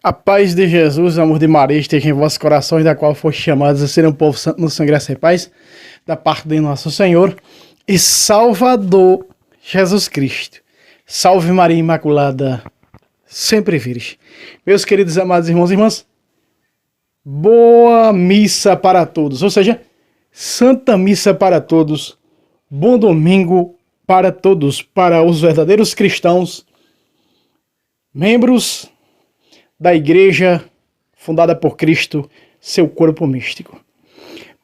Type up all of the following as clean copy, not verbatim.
A paz de Jesus, o amor de Maria esteja em vossos corações, da qual foste chamados a ser um povo santo no sangue e paz, da parte de nosso Senhor e Salvador Jesus Cristo. Salve Maria Imaculada, sempre virgem. Meus queridos amados irmãos e irmãs, boa missa para todos, ou seja, Santa Missa para todos, bom domingo para todos, para os verdadeiros cristãos, membros da igreja fundada por Cristo, seu corpo místico.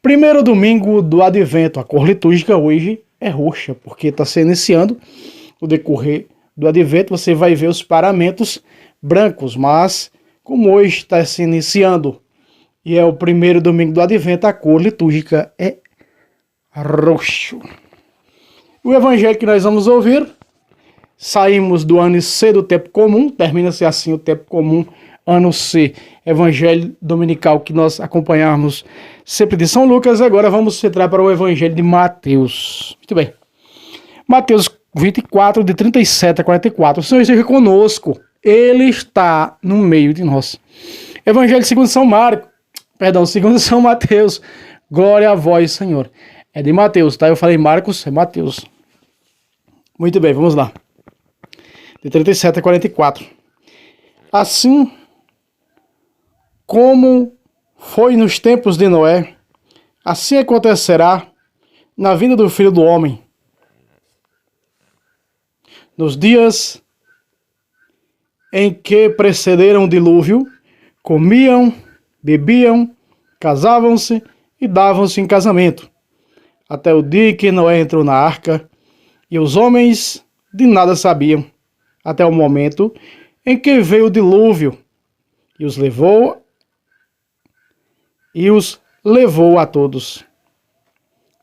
Primeiro domingo do Advento, a cor litúrgica hoje é roxa, porque está se iniciando o decorrer do Advento, você vai ver os paramentos brancos, mas como hoje está se iniciando e é o primeiro domingo do Advento, a cor litúrgica é roxo. O evangelho que nós vamos ouvir, saímos do ano C do tempo comum, termina-se assim o tempo comum, ano C, evangelho dominical que nós acompanhamos sempre de São Lucas. Agora vamos entrar para o evangelho de Mateus. Muito bem. Mateus 24, de 37 a 44. O Senhor esteja conosco. Ele está no meio de nós. Evangelho segundo São segundo São Mateus. Glória a vós, Senhor. É de Mateus, tá? Eu falei Marcos, é Mateus. Muito bem, vamos lá. De 37 a 44. Assim como foi nos tempos de Noé, assim acontecerá na vinda do Filho do Homem. Nos dias em que precederam o dilúvio, comiam, bebiam, casavam-se e davam-se em casamento, até o dia que Noé entrou na arca, e os homens de nada sabiam, até o momento em que veio o dilúvio e os levou a todos.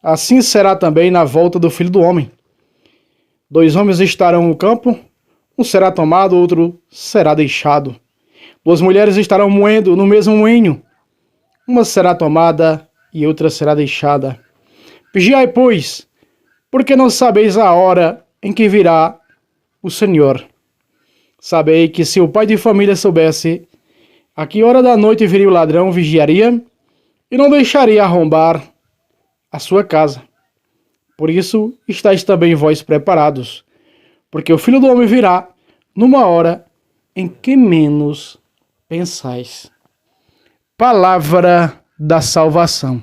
Assim será também na volta do Filho do Homem. 2 homens estarão no campo, um será tomado, outro será deixado. 2 mulheres estarão moendo no mesmo moinho, uma será tomada e outra será deixada. Vigiai, pois, porque não sabeis a hora em que virá o Senhor. Sabei que se o pai de família soubesse a que hora da noite viria o ladrão, vigiaria e não deixaria arrombar a sua casa. Por isso estáis também vós preparados, porque o Filho do Homem virá numa hora em que menos pensais. Palavra da salvação.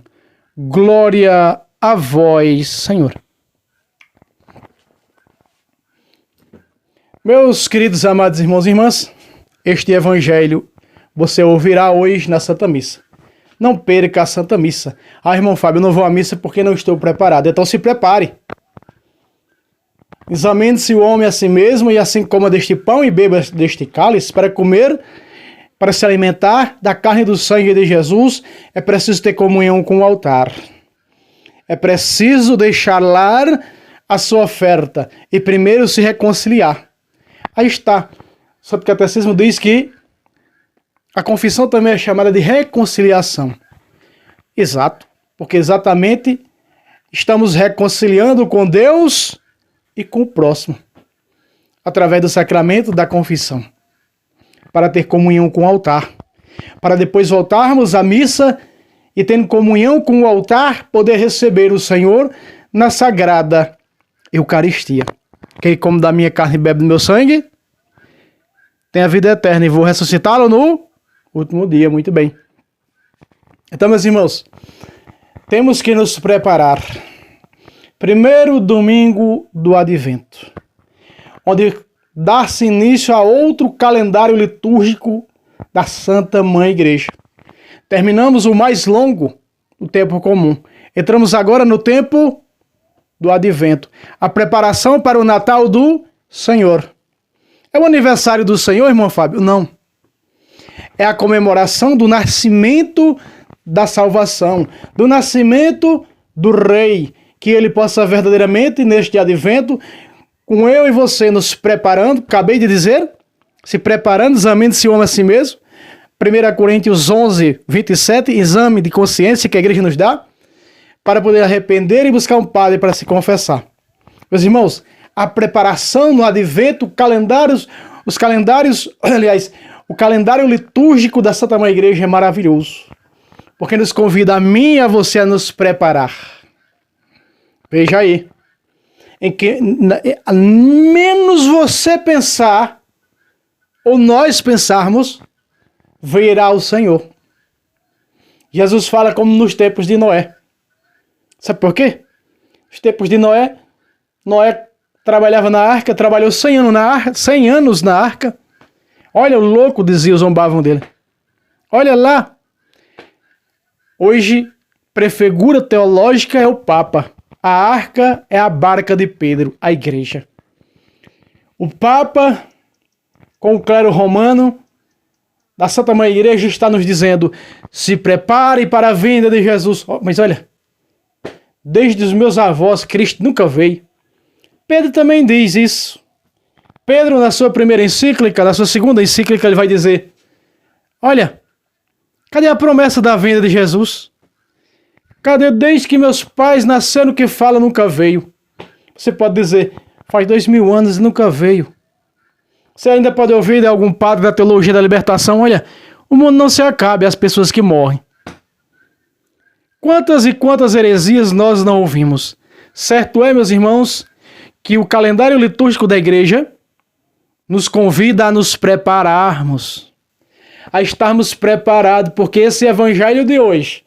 Glória a vós, Senhor. Meus queridos amados irmãos e irmãs, este evangelho você ouvirá hoje na Santa Missa. Não perca a Santa Missa. Ah, irmão Fábio, eu não vou à missa porque não estou preparado. Então se prepare. Examine-se o homem a si mesmo e assim coma deste pão e beba deste cálice. Para comer, para se alimentar da carne e do sangue de Jesus, é preciso ter comunhão com o altar. É preciso deixar lá a sua oferta e primeiro se reconciliar. Aí está. O Santo Catecismo diz que a confissão também é chamada de reconciliação. Exato, porque exatamente estamos reconciliando com Deus e com o próximo, através do sacramento da confissão, para ter comunhão com o altar, para depois voltarmos à missa e, tendo comunhão com o altar, poder receber o Senhor na sagrada Eucaristia. Quem come da minha carne e bebe do meu sangue tem a vida eterna e vou ressuscitá-lo no último dia. Muito bem. Então, meus irmãos, temos que nos preparar. Primeiro domingo do Advento, onde dá-se início a outro calendário litúrgico da Santa Mãe Igreja. Terminamos o mais longo, o tempo comum. Entramos agora no tempo do Advento, a preparação para o Natal do Senhor. É o aniversário do Senhor, irmão Fábio? Não. É a comemoração do nascimento da salvação, do nascimento do Rei, que ele possa verdadeiramente, neste Advento, com eu e você nos preparando, acabei de dizer, se preparando, examine-se o homem a si mesmo, 1 Coríntios 11, 27, exame de consciência que a igreja nos dá, para poder arrepender e buscar um padre para se confessar. Meus irmãos, a preparação no Advento, os calendários, aliás, O calendário litúrgico da Santa Mãe Igreja é maravilhoso, porque nos convida a mim e a você a nos preparar. Veja aí, em que menos você pensar, ou nós pensarmos, virá o Senhor. Jesus fala como nos tempos de Noé. Sabe por quê? Nos tempos de Noé, Noé trabalhava na arca, trabalhou 100 anos na arca. Olha o louco, diziam, zombavam dele. Olha lá. Hoje, prefigura teológica é o Papa. A arca é a barca de Pedro, a igreja. O Papa, com o clero romano, da Santa Mãe Igreja, está nos dizendo: se prepare para a vinda de Jesus. Mas olha, desde os meus avós, Cristo nunca veio. Pedro também diz isso. Pedro, na sua primeira encíclica, na sua segunda encíclica, ele vai dizer: olha, cadê a promessa da vinda de Jesus? Cadê desde que meus pais nasceram que fala nunca veio? Você pode dizer, faz 2000 anos e nunca veio. Você ainda pode ouvir de algum padre da teologia da libertação: olha, o mundo não se acaba, é as pessoas que morrem. Quantas e quantas heresias nós não ouvimos? Certo é, meus irmãos, que o calendário litúrgico da igreja nos convida a nos prepararmos, a estarmos preparados, porque esse evangelho de hoje,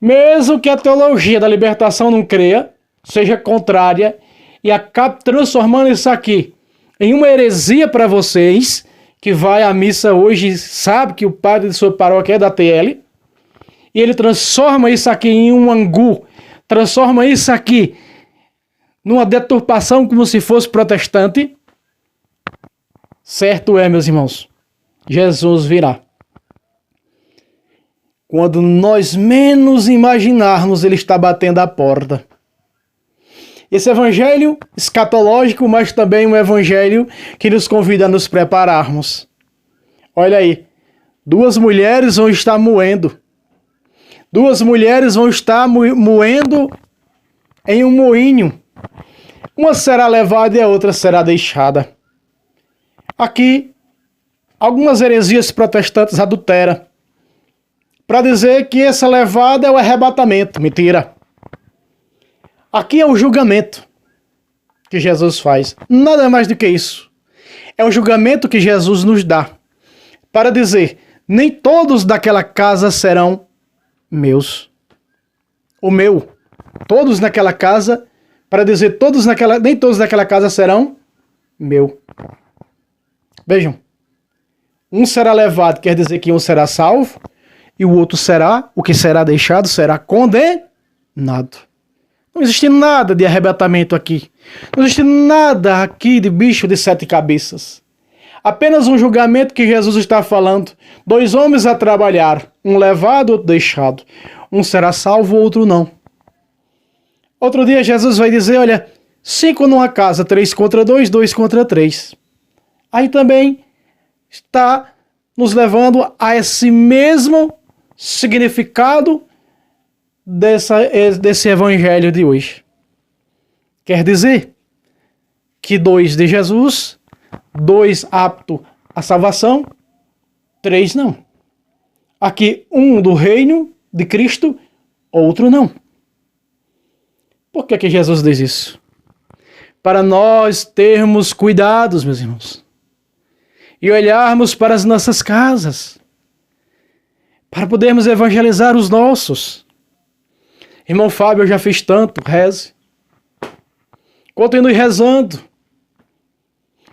mesmo que a teologia da libertação não creia, seja contrária e acabe transformando isso aqui em uma heresia para vocês, que vai à missa hoje, sabe que o padre de sua paróquia é da TL, e ele transforma isso aqui em um angu, transforma isso aqui numa deturpação como se fosse protestante. Certo é, meus irmãos, Jesus virá. Quando nós menos imaginarmos, ele está batendo a porta. Esse evangelho escatológico, mas também um evangelho que nos convida a nos prepararmos. Olha aí, 2 mulheres vão estar moendo. 2 mulheres vão estar moendo em um moinho. Uma será levada e a outra será deixada. Aqui, algumas heresias protestantes adulteram para dizer que essa levada é o arrebatamento. Mentira. Aqui é o julgamento que Jesus faz. Nada mais do que isso. É o julgamento que Jesus nos dá para dizer: nem todos daquela casa serão meus. O meu. Todos naquela casa, para dizer nem todos daquela casa serão meu. Vejam. Um será levado, quer dizer que um será salvo, e o outro será, o que será deixado, será condenado. Não existe nada de arrebatamento aqui. Não existe nada aqui de bicho de 7 cabeças. Apenas um julgamento que Jesus está falando. 2 homens a trabalhar, um levado, outro deixado. Um será salvo, o outro não. Outro dia Jesus vai dizer, olha, 5 numa casa, 3 contra 2, 2 contra 3. Aí também está nos levando a esse mesmo significado desse evangelho de hoje. Quer dizer que 2 de Jesus, 2 apto à salvação, 3 não. Aqui um do reino de Cristo, outro não. Por que Jesus diz isso? Para nós termos cuidados, meus irmãos, e olharmos para as nossas casas, para podermos evangelizar os nossos. Irmão Fábio, eu já fiz tanto, reze. Continue rezando.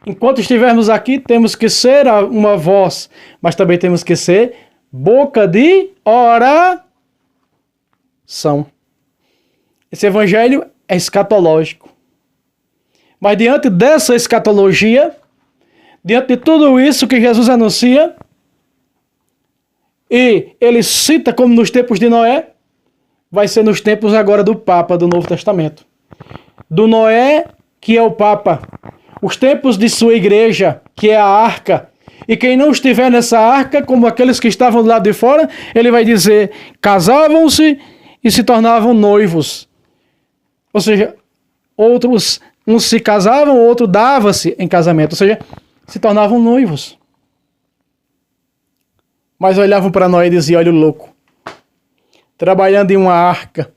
Enquanto estivermos aqui, temos que ser uma voz, mas também temos que ser boca de oração. Esse evangelho é escatológico. Mas diante dessa escatologia, diante de tudo isso que Jesus anuncia, e ele cita como nos tempos de Noé, vai ser nos tempos agora do Papa do Novo Testamento. Do Noé, que é o Papa. Os tempos de sua igreja, que é a arca. E quem não estiver nessa arca, como aqueles que estavam do lado de fora, ele vai dizer, casavam-se e se tornavam noivos. Ou seja, outros, uns se casavam, outro dava-se em casamento. Ou seja, se tornavam noivos. Mas olhavam para Noé e diziam, olha o louco, trabalhando em uma arca.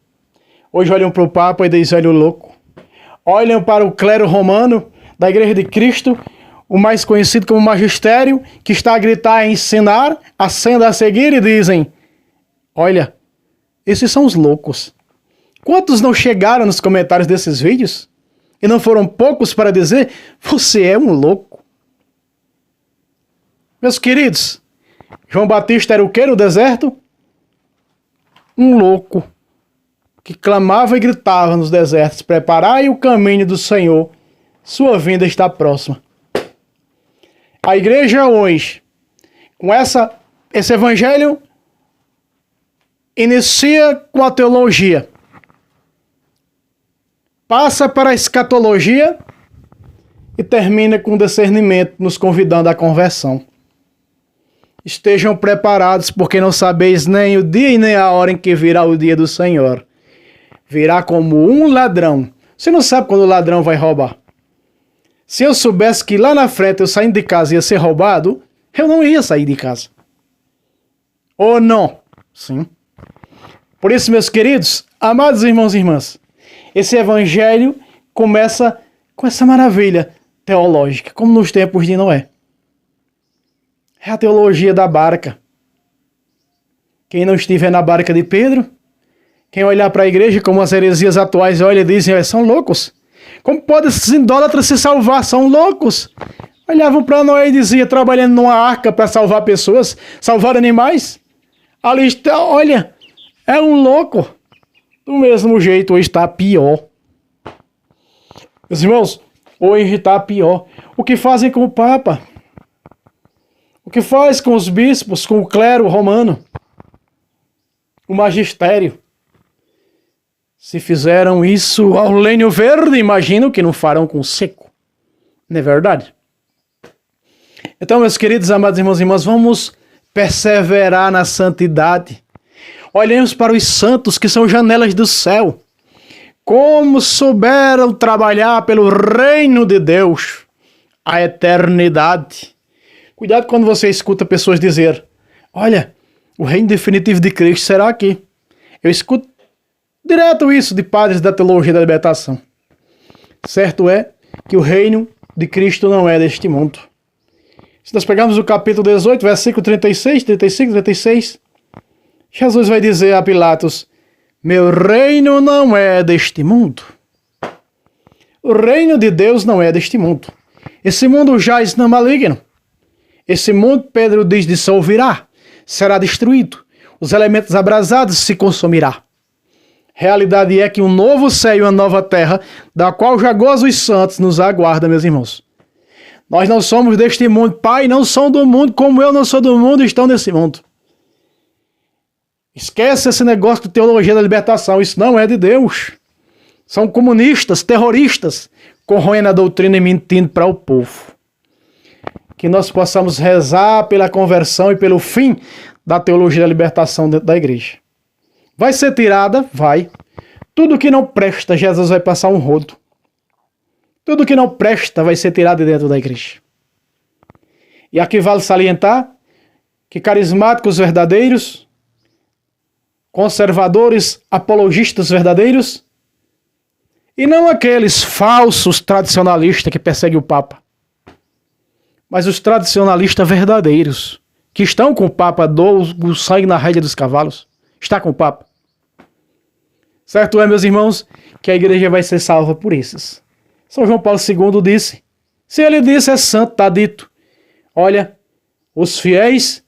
Hoje olham para o Papa e dizem, olha o louco. Olham para o clero romano da Igreja de Cristo, o mais conhecido como magistério, que está a gritar, a ensinar, a senda a seguir, e dizem, olha, esses são os loucos. Quantos não chegaram nos comentários desses vídeos? E não foram poucos para dizer, você é um louco. Meus queridos, João Batista era o quê no deserto? Um louco que clamava e gritava nos desertos, preparai o caminho do Senhor, sua vinda está próxima. A igreja hoje, com esse evangelho, inicia com a teologia, passa para a escatologia e termina com o discernimento, nos convidando à conversão. Estejam preparados, porque não sabeis nem o dia e nem a hora em que virá o dia do Senhor. Virá como um ladrão. Você não sabe quando o ladrão vai roubar. Se eu soubesse que lá na frente eu saindo de casa ia ser roubado, eu não ia sair de casa. Ou não? Sim. Por isso, meus queridos, amados irmãos e irmãs, esse evangelho começa com essa maravilha teológica, como nos tempos de Noé. É a teologia da barca. Quem não estiver na barca de Pedro, quem olhar para a igreja como as heresias atuais olha e dizem, são loucos. Como podem esses idólatras se salvar? São loucos. Olhavam para Noé e diziam, trabalhando numa arca para salvar pessoas, salvar animais. Ali está, olha, é um louco. Do mesmo jeito, hoje está pior. Meus irmãos, hoje está pior. O que fazem com o Papa? O que faz com os bispos, com o clero romano? O magistério? Se fizeram isso ao lenho verde, imagino que não farão com o seco. Não é verdade? Então, meus queridos, amados irmãos e irmãs, vamos perseverar na santidade. Olhemos para os santos que são janelas do céu. Como souberam trabalhar pelo reino de Deus, a eternidade. Cuidado quando você escuta pessoas dizer, olha, o reino definitivo de Cristo será aqui. Eu escuto direto isso de padres da teologia da libertação. Certo é que o reino de Cristo não é deste mundo. Se nós pegarmos o capítulo 18, versículo 36, 35, 36, Jesus vai dizer a Pilatos, meu reino não é deste mundo. O reino de Deus não é deste mundo. Esse mundo jaz no maligno. Esse mundo, Pedro diz, dissolverá, será destruído. Os elementos abrasados se consumirá. Realidade é que um novo céu e uma nova terra, da qual já goza os santos, nos aguarda, meus irmãos. Nós não somos deste mundo. Pai, não são do mundo, como eu não sou do mundo, estão nesse mundo. Esquece esse negócio de teologia da libertação. Isso não é de Deus. São comunistas, terroristas, corroendo a doutrina e mentindo para o povo. Que nós possamos rezar pela conversão e pelo fim da teologia da libertação dentro da igreja. Vai ser tirada? Vai. Tudo que não presta, Jesus vai passar um rodo. Tudo que não presta vai ser tirado de dentro da igreja. E aqui vale salientar que carismáticos verdadeiros, conservadores, apologistas verdadeiros, e não aqueles falsos tradicionalistas que perseguem o Papa, mas os tradicionalistas verdadeiros, que estão com o Papa, do sangue na rédea dos cavalos, está com o Papa. Certo é, meus irmãos, que a igreja vai ser salva por esses. São João Paulo II disse, se ele disse é santo, está dito. Olha, os fiéis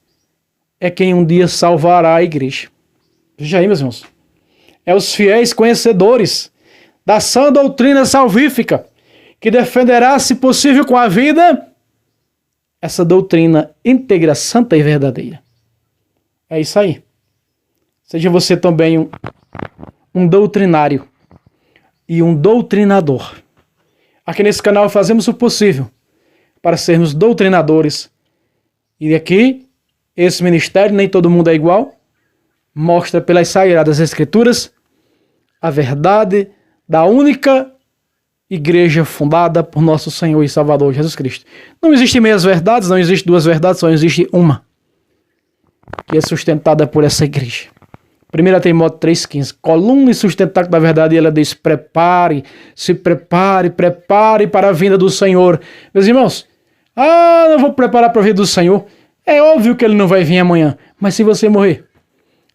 é quem um dia salvará a igreja. Veja aí, meus irmãos. É os fiéis conhecedores da sã doutrina salvífica, que defenderá, se possível com a vida, essa doutrina íntegra, santa e verdadeira. É isso aí. Seja você também um doutrinário e um doutrinador. Aqui nesse canal fazemos o possível para sermos doutrinadores. E aqui, esse ministério, nem todo mundo é igual, mostra pelas Sagradas Escrituras a verdade da única igreja fundada por nosso Senhor e Salvador Jesus Cristo. Não existem meias verdades, não existe duas verdades, só existe uma. que é sustentada por essa igreja. 1 Timóteo 3,15. Coluna e sustentáculo da verdade, e ela diz: prepare, se prepare, prepare para a vinda do Senhor. Meus irmãos, não vou preparar para a vinda do Senhor. É óbvio que ele não vai vir amanhã, mas se você morrer,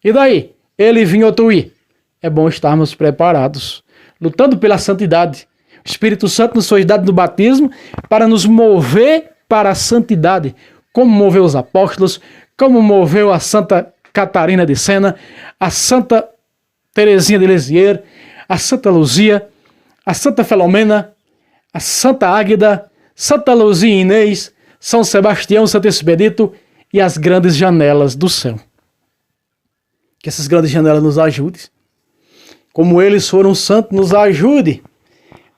e daí? Ele vir ou tu ir? É bom estarmos preparados, lutando pela santidade. O Espírito Santo nos foi dado no batismo para nos mover para a santidade, como moveu os apóstolos, como moveu a Santa Catarina de Sena, a Santa Teresinha de Lisieux, a Santa Luzia, a Santa Filomena, a Santa Águida, Santa Luzia Inês, São Sebastião, Santo Expedito e as grandes janelas do céu. Que essas grandes janelas nos ajudem. Como eles foram santos, nos ajude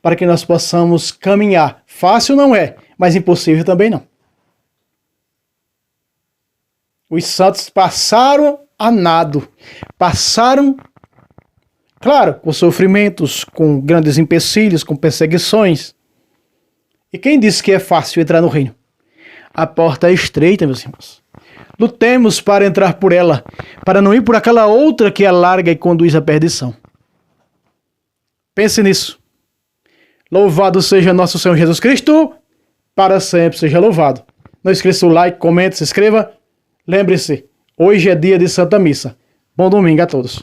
para que nós possamos caminhar. Fácil não é, mas impossível também não. Os santos passaram a nado, passaram, claro, com sofrimentos, com grandes empecilhos, com perseguições. E quem disse que é fácil entrar no reino? A porta é estreita, meus irmãos. Lutemos para entrar por ela, para não ir por aquela outra que é larga e conduz à perdição. Pense nisso. Louvado seja nosso Senhor Jesus Cristo, para sempre seja louvado. Não esqueça o like, comente, se inscreva. Lembre-se, hoje é dia de Santa Missa. Bom domingo a todos.